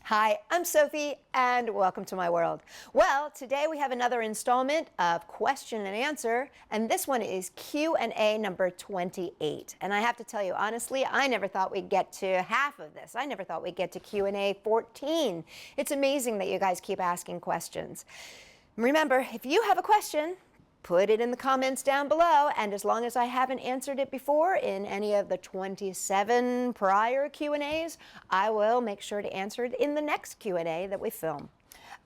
Hi, I'm Sophie, and welcome to my world. Well, today we have another installment of Question and Answer, and this one is Q&A number 28. And I have to tell you, honestly, I never thought we'd get to half of this. I never thought we'd get to Q&A 14. It's amazing that you guys keep asking questions. Remember, if you have a question, put it in the comments down below, and as long as I haven't answered it before in any of the 27 prior Q&As, I will make sure to answer it in the next Q&A that we film.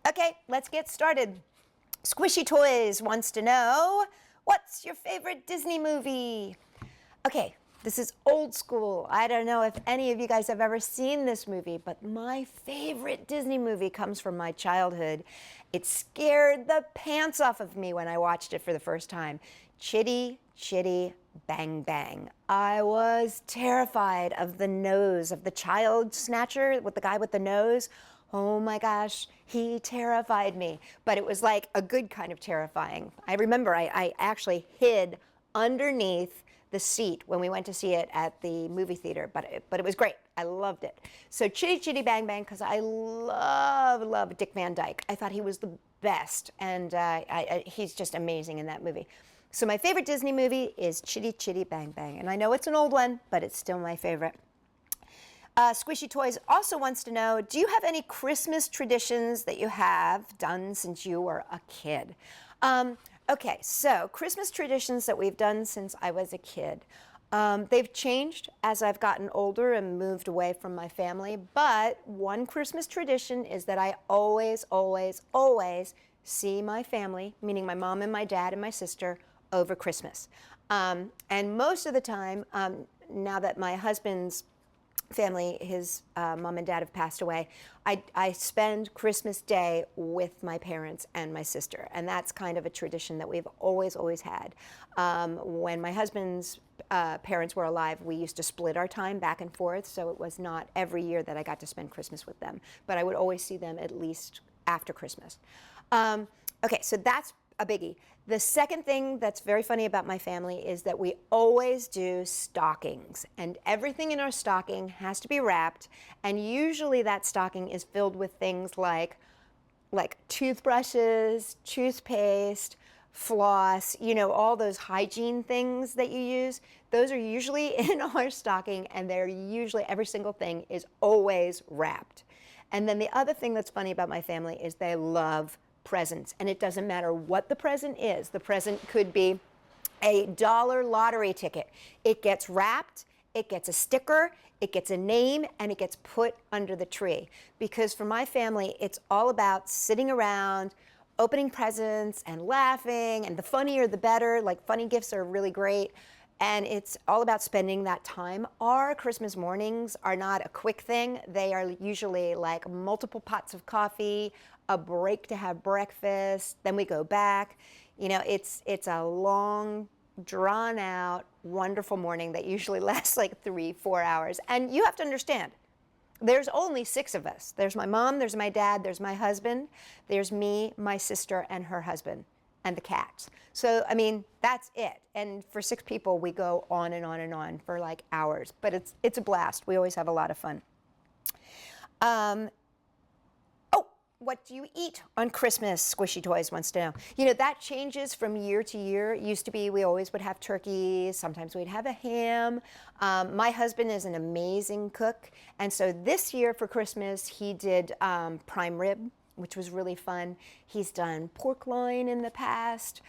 Okay, let's get started. Squishy Toys wants to know, what's your favorite Disney movie? Okay, this is old school. I don't know if any of you guys have ever seen this movie, but my favorite Disney movie comes from my childhood. It scared the pants off of me when I watched it for the first time. Chitty Chitty Bang Bang. I was terrified of the nose of the child snatcher with the guy with the nose. Oh my gosh, he terrified me. But it was like a good kind of terrifying. I remember I actually hid underneath the seat when we went to see it at the movie theater, but it was great. I loved it. So Chitty Chitty Bang Bang, because I love Dick Van Dyke. I thought he was the best, and he's just amazing in that movie. So my favorite Disney movie is Chitty Chitty Bang Bang, and I know it's an old one, but it's still my favorite. Squishy Toys also wants to know, do you have any Christmas traditions that you have done since you were a kid? Okay, so Christmas traditions that we've done since I was a kid. They've changed as I've gotten older and moved away from my family, but one Christmas tradition is that I always see my family, meaning my mom and my dad and my sister, over Christmas. And most of the time, now that my husband's family, his mom and dad have passed away, I spend Christmas Day with my parents and my sister, and that's kind of a tradition that we've always had. When my husband's parents were alive, we used to split our time back and forth, so it was not every year that I got to spend Christmas with them, but I would always see them at least after Christmas. Okay, so that's a biggie. The second thing that's very funny about my family is that we always do stockings, and everything in our stocking has to be wrapped, and usually that stocking is filled with things like toothbrushes, toothpaste, floss, you know, all those hygiene things that you use. Those are usually in our stocking, and they're usually, every single thing is always wrapped. And then the other thing that's funny about my family is they love presents, and it doesn't matter what the present is. The present could be a dollar lottery ticket. It gets wrapped, it gets a sticker, it gets a name, and it gets put under the tree. Because for my family, it's all about sitting around, opening presents and laughing, and the funnier the better. Like, funny gifts are really great. And it's all about spending that time. Our Christmas mornings are not a quick thing. They are usually like multiple pots of coffee, a break to have breakfast, then we go back. You know, it's a long, drawn out, wonderful morning that usually lasts like 3-4 hours. And you have to understand, there's only 6 of us. There's my mom, there's my dad, there's my husband, there's me, my sister, and her husband, and the cats. So, I mean, that's it. And for 6 people, we go on and on and on for like hours. But it's a blast. We always have a lot of fun. What do you eat on Christmas? Squishy Toys wants to know. You know, that changes from year to year. It used to be we always would have turkey. Sometimes we'd have a ham. My husband is an amazing cook. And so this year for Christmas, he did prime rib, which was really fun. He's done pork loin in the past.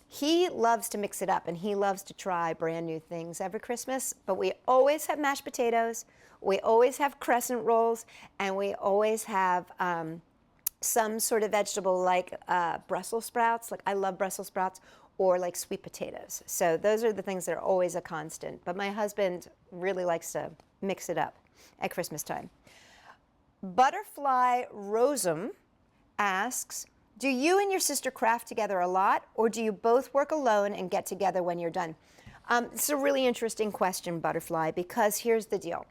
He loves to mix it up, and he loves to try brand new things every Christmas. But we always have mashed potatoes. We always have crescent rolls, and we always have some sort of vegetable like Brussels sprouts. Like, I love Brussels sprouts, or like sweet potatoes. So those are the things that are always a constant. But my husband really likes to mix it up at Christmas time. Butterfly Rosum asks, do you and your sister craft together a lot, or do you both work alone and get together when you're done? It's a really interesting question, Butterfly, because here's the deal.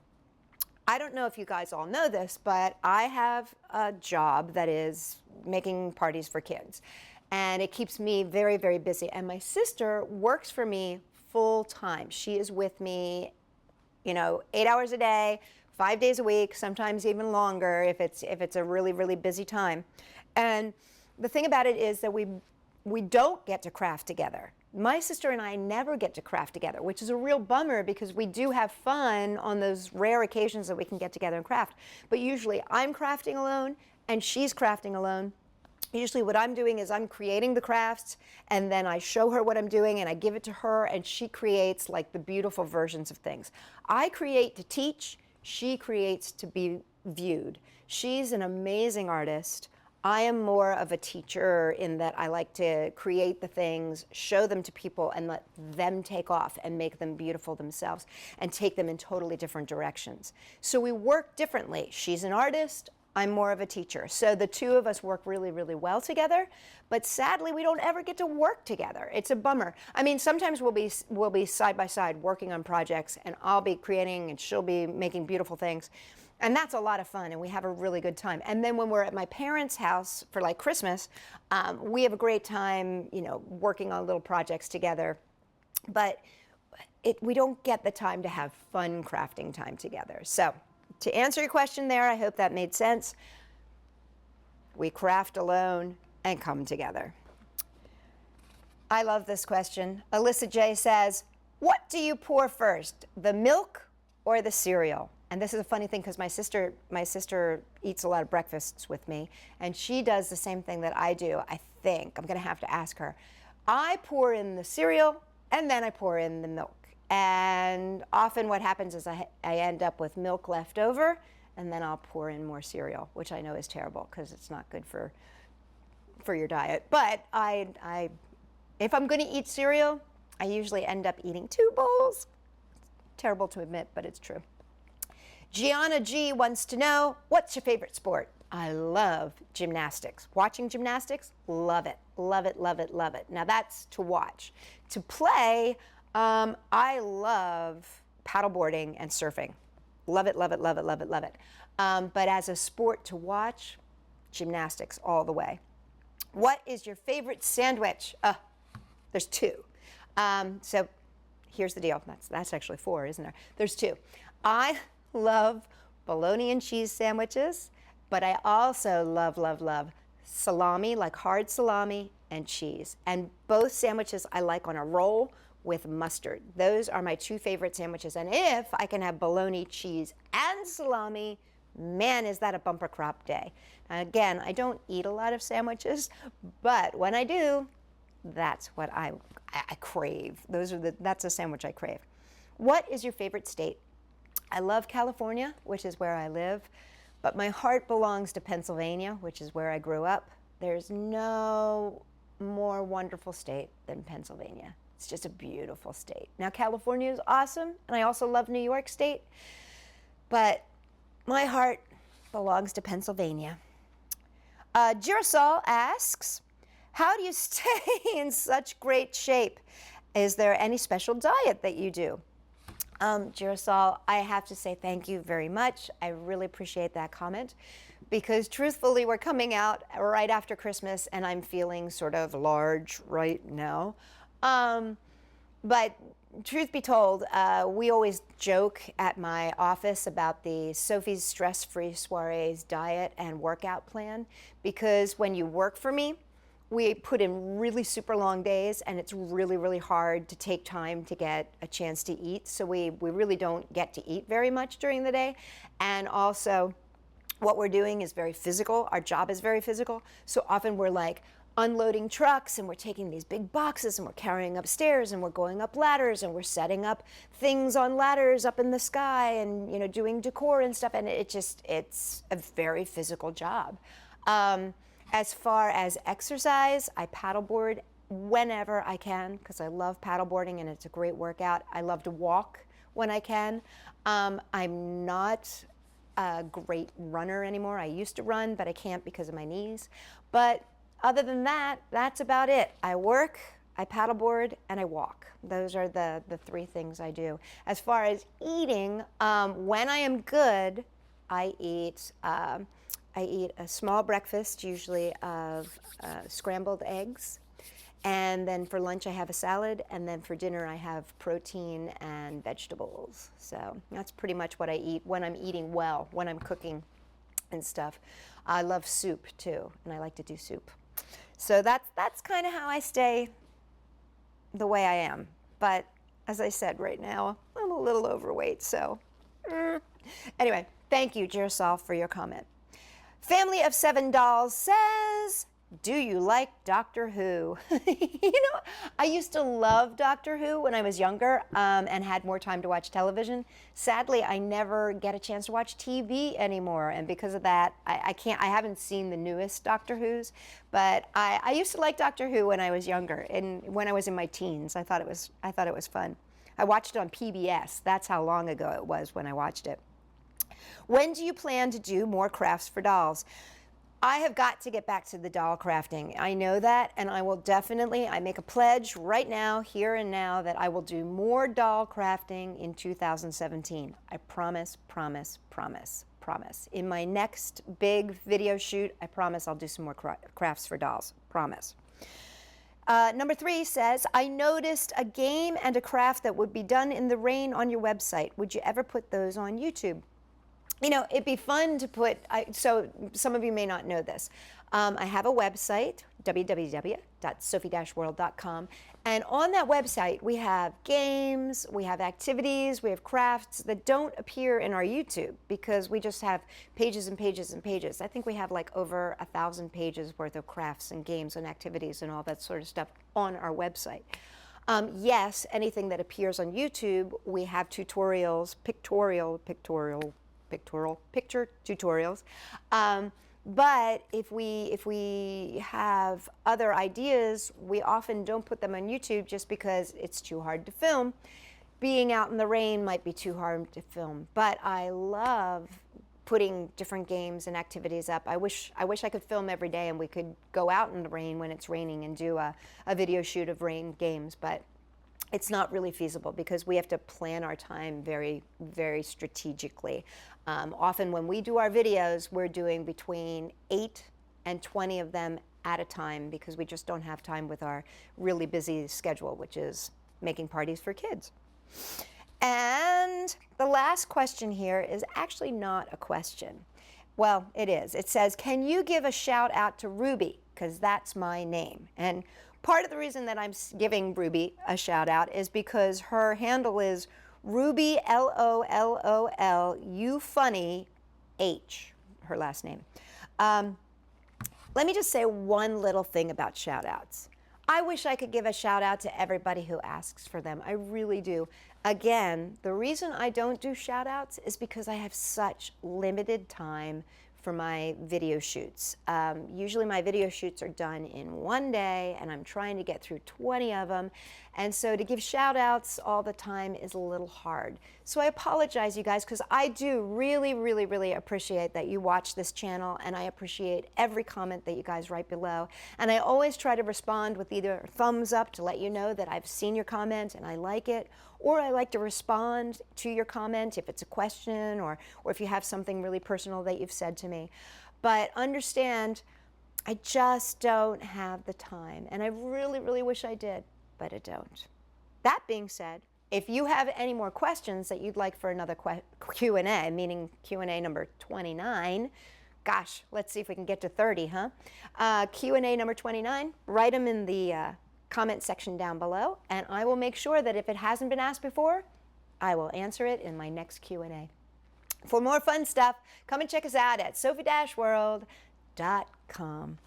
I don't know if you guys all know this, but I have a job that is making parties for kids, and it keeps me very, very busy. And my sister works for me full time. She is with me, you know, 8 hours a day, 5 days a week, sometimes even longer if it's a really, really busy time. And the thing about it is that we don't get to craft together. My sister and I never get to craft together, which is a real bummer because we do have fun on those rare occasions that we can get together and craft. But usually I'm crafting alone and she's crafting alone. Usually what I'm doing is I'm creating the crafts and then I show her what I'm doing and I give it to her and she creates like the beautiful versions of things. I create to teach, she creates to be viewed. She's an amazing artist. I am more of a teacher in that I like to create the things, show them to people, and let them take off and make them beautiful themselves and take them in totally different directions. So we work differently. She's an artist, I'm more of a teacher. So the two of us work really, really well together, but sadly we don't ever get to work together. It's a bummer. I mean, sometimes we'll be side by side working on projects and I'll be creating and she'll be making beautiful things. And that's a lot of fun, and we have a really good time. And then when we're at my parents' house for like Christmas, we have a great time, you know, working on little projects together. But we don't get the time to have fun crafting time together. So to answer your question there, I hope that made sense. We craft alone and come together. I love this question. Alyssa J says, what do you pour first, the milk or the cereal? And this is a funny thing because my sister eats a lot of breakfasts with me, and she does the same thing that I do, I think. I'm going to have to ask her. I pour in the cereal, and then I pour in the milk. And often what happens is I end up with milk left over, and then I'll pour in more cereal, which I know is terrible because it's not good for your diet. But if I'm going to eat cereal, I usually end up eating 2 bowls. Terrible to admit, but it's true. Gianna G wants to know, what's your favorite sport? I love gymnastics. Watching gymnastics, love it, love it, love it, love it. Now that's to watch. To play, I love paddleboarding and surfing. Love it, love it, love it, love it, love it. But as a sport to watch, gymnastics all the way. What is your favorite sandwich? There's 2. So here's the deal. That's actually 4, isn't there? There's 2. I love bologna and cheese sandwiches, but I also love, love, love salami, like hard salami and cheese. And both sandwiches I like on a roll with mustard. Those are my 2 favorite sandwiches. And if I can have bologna, cheese, and salami, man, is that a bumper crop day. Now, again, I don't eat a lot of sandwiches, but when I do, that's what I crave. That's a sandwich I crave. What is your favorite state? I love California, which is where I live, but my heart belongs to Pennsylvania, which is where I grew up. There's no more wonderful state than Pennsylvania. It's just a beautiful state. Now, California is awesome, and I also love New York State, but my heart belongs to Pennsylvania. Girasol asks, how do you stay in such great shape? Is there any special diet that you do? Girasol, I have to say thank you very much. I really appreciate that comment because truthfully, we're coming out right after Christmas and I'm feeling sort of large right now. But truth be told, we always joke at my office about the Sophie's Stress-Free Soirees diet and workout plan because when you work for me, we put in really super long days and it's really, really hard to take time to get a chance to eat. So we really don't get to eat very much during the day. And also what we're doing is very physical. Our job is very physical. So often we're like unloading trucks and we're taking these big boxes and we're carrying upstairs and we're going up ladders and we're setting up things on ladders up in the sky and, you know, doing decor and stuff. And it's a very physical job. As far as exercise, I paddleboard whenever I can because I love paddleboarding and it's a great workout. I love to walk when I can. I'm not a great runner anymore. I used to run, but I can't because of my knees. But other than that, that's about it. I work, I paddleboard, and I walk. Those are the 3 things I do. As far as eating, when I am good, I eat a small breakfast, usually of scrambled eggs And then for lunch I have a salad, and then for dinner I have protein and vegetables. So that's pretty much what I eat when I'm eating well, when I'm cooking and stuff. I love soup too, and I like to do soup. So that's kind of how I stay the way I am. But as I said, right now I'm a little overweight, so anyway, thank you, Girasol, for your comment. Family of 7 dolls says, do you like Doctor Who? I used to love Doctor Who when I was younger and had more time to watch television. Sadly, I never get a chance to watch TV anymore, and because of that, I haven't seen the newest Doctor Who's, but I used to like Doctor Who when I was younger, and when I was in my teens. I thought it was fun. I watched it on PBS. That's how long ago it was when I watched it. When do you plan to do more crafts for dolls? I have got to get back to the doll crafting. I know that, and I will definitely, I make a pledge right now, here and now, that I will do more doll crafting in 2017. I promise, promise, promise, promise. In my next big video shoot, I promise I'll do some more crafts for dolls. Promise. Number 3 says, I noticed a game and a craft that would be done in the rain on your website. Would you ever put those on YouTube? You know, it'd be fun to put, so some of you may not know this. I have a website, www.sophie-world.com, and on that website we have games, we have activities, we have crafts that don't appear in our YouTube because we just have pages and pages and pages. I think we have like over 1,000 pages worth of crafts and games and activities and all that sort of stuff on our website. Yes, anything that appears on YouTube, we have tutorials, picture tutorials. But if we have other ideas, we often don't put them on YouTube just because it's too hard to film. Being out in the rain might be too hard to film, but I love putting different games and activities up. I wish I could film every day and we could go out in the rain when it's raining and do a video shoot of rain games, but it's not really feasible because we have to plan our time very, very strategically. Often when we do our videos, we're doing between 8 and 20 of them at a time because we just don't have time with our really busy schedule, which is making parties for kids. And the last question here is actually not a question. Well, it is. It says, can you give a shout out to Ruby? Because that's my name. And part of the reason that I'm giving Ruby a shout out is because her handle is Ruby, LOLOL, you funny, H, her last name. Let me just say one little thing about shout outs. I wish I could give a shout out to everybody who asks for them. I really do. Again, the reason I don't do shout outs is because I have such limited time for my video shoots. Usually my video shoots are done in one day and I'm trying to get through 20 of them. And so to give shout outs all the time is a little hard. So I apologize, you guys, because I do really, really, really appreciate that you watch this channel, and I appreciate every comment that you guys write below. And I always try to respond with either thumbs up to let you know that I've seen your comment and I like it, or I like to respond to your comment if it's a question or if you have something really personal that you've said to me. But understand, I just don't have the time, and I really, really wish I did, but I don't. That being said, if you have any more questions that you'd like for another Q&A, meaning Q&A number 29, gosh, let's see if we can get to 30, huh? Q&A number 29, write them in the comment section down below, and I will make sure that if it hasn't been asked before, I will answer it in my next Q&A. For more fun stuff, come and check us out at Sophie-World.com.